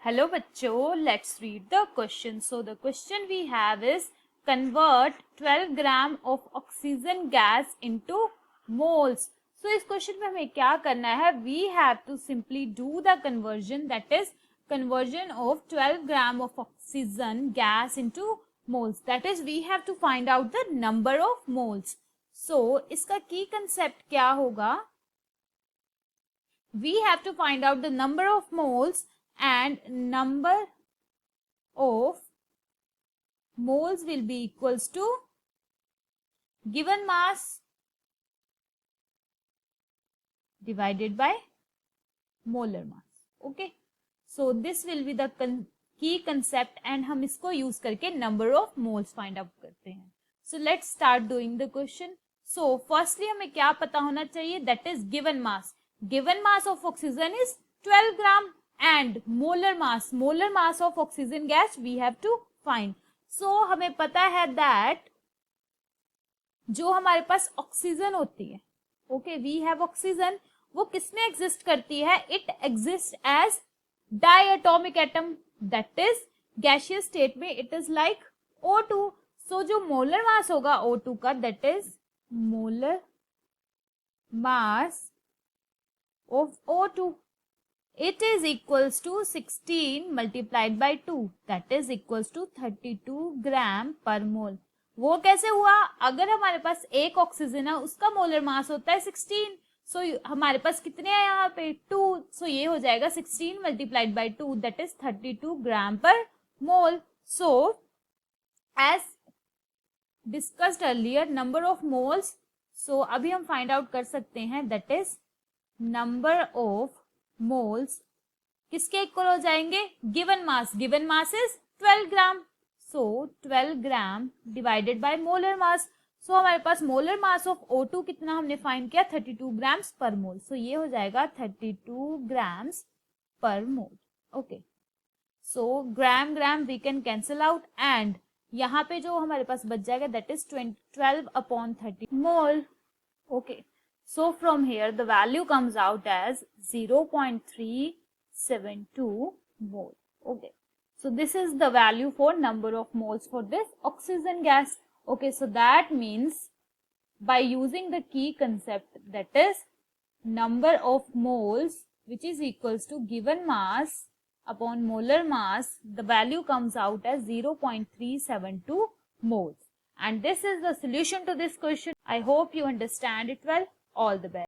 Hello बच्चों, let's read the question. So the question we have is convert 12 gram of oxygen gas into moles. So इस question में हमें क्या करना है? We have to simply do the conversion, that is conversion of 12 gram of oxygen gas into moles. That is we have to find out the number of moles. So इसका key concept क्या होगा? We have to find out the number of moles and number of moles will be equals to given mass divided by molar mass. Okay, so this will be the key concept and हम इसको use करके number of moles find out करते हैं. So let's start doing the question. So firstly हमें क्या पता होना चाहिए? That is given mass. Given mass of oxygen is 12 gram and molar mass of oxygen gas we have to find. So हमें पता है that जो हमारे पास ऑक्सीजन होती है, okay, we have oxygen, वो किसमें एग्जिस्ट करती है? It exist as diatomic atom, that is gaseous state में it is like O2. So जो मोलर मास होगा O2 का, that is molar mass of O2. It is equals to 16 multiplied by 2, that is equals to 32 gram पर मोल. वो कैसे हुआ? अगर हमारे पास एक ऑक्सीजन है उसका मोलर मास होता है 16, सो हमारे पास कितने हैं यहाँ पे? 2. सो ये हो जाएगा 16 multiplied by 2, that is 32 gram पर mole. So as discussed earlier number of moles, so अभी हम फाइंड आउट कर सकते हैं, that is number of moles किसके इक्वल हो जाएंगे? Given mass is 12 gram, so 12 gram divided by molar mass. So हमारे पास मोलर मास ऑफ O2 कितना हमने फाइंड किया? 32 ग्राम्स पर मोल. सो ये हो जाएगा 32 ग्राम्स पर mole. Okay, so gram we can cancel out and यहाँ पे जो हमारे पास बच जाएगा that is 12/30 mole. Okay, so from here the value comes out as 0.372 mole. Okay, so this is the value for number of moles for this oxygen gas. Okay, so that means by using the key concept, that is number of moles which is equals to given mass upon molar mass, the value comes out as 0.372 moles. And this is the solution to this question. I hope you understand it well. All the best.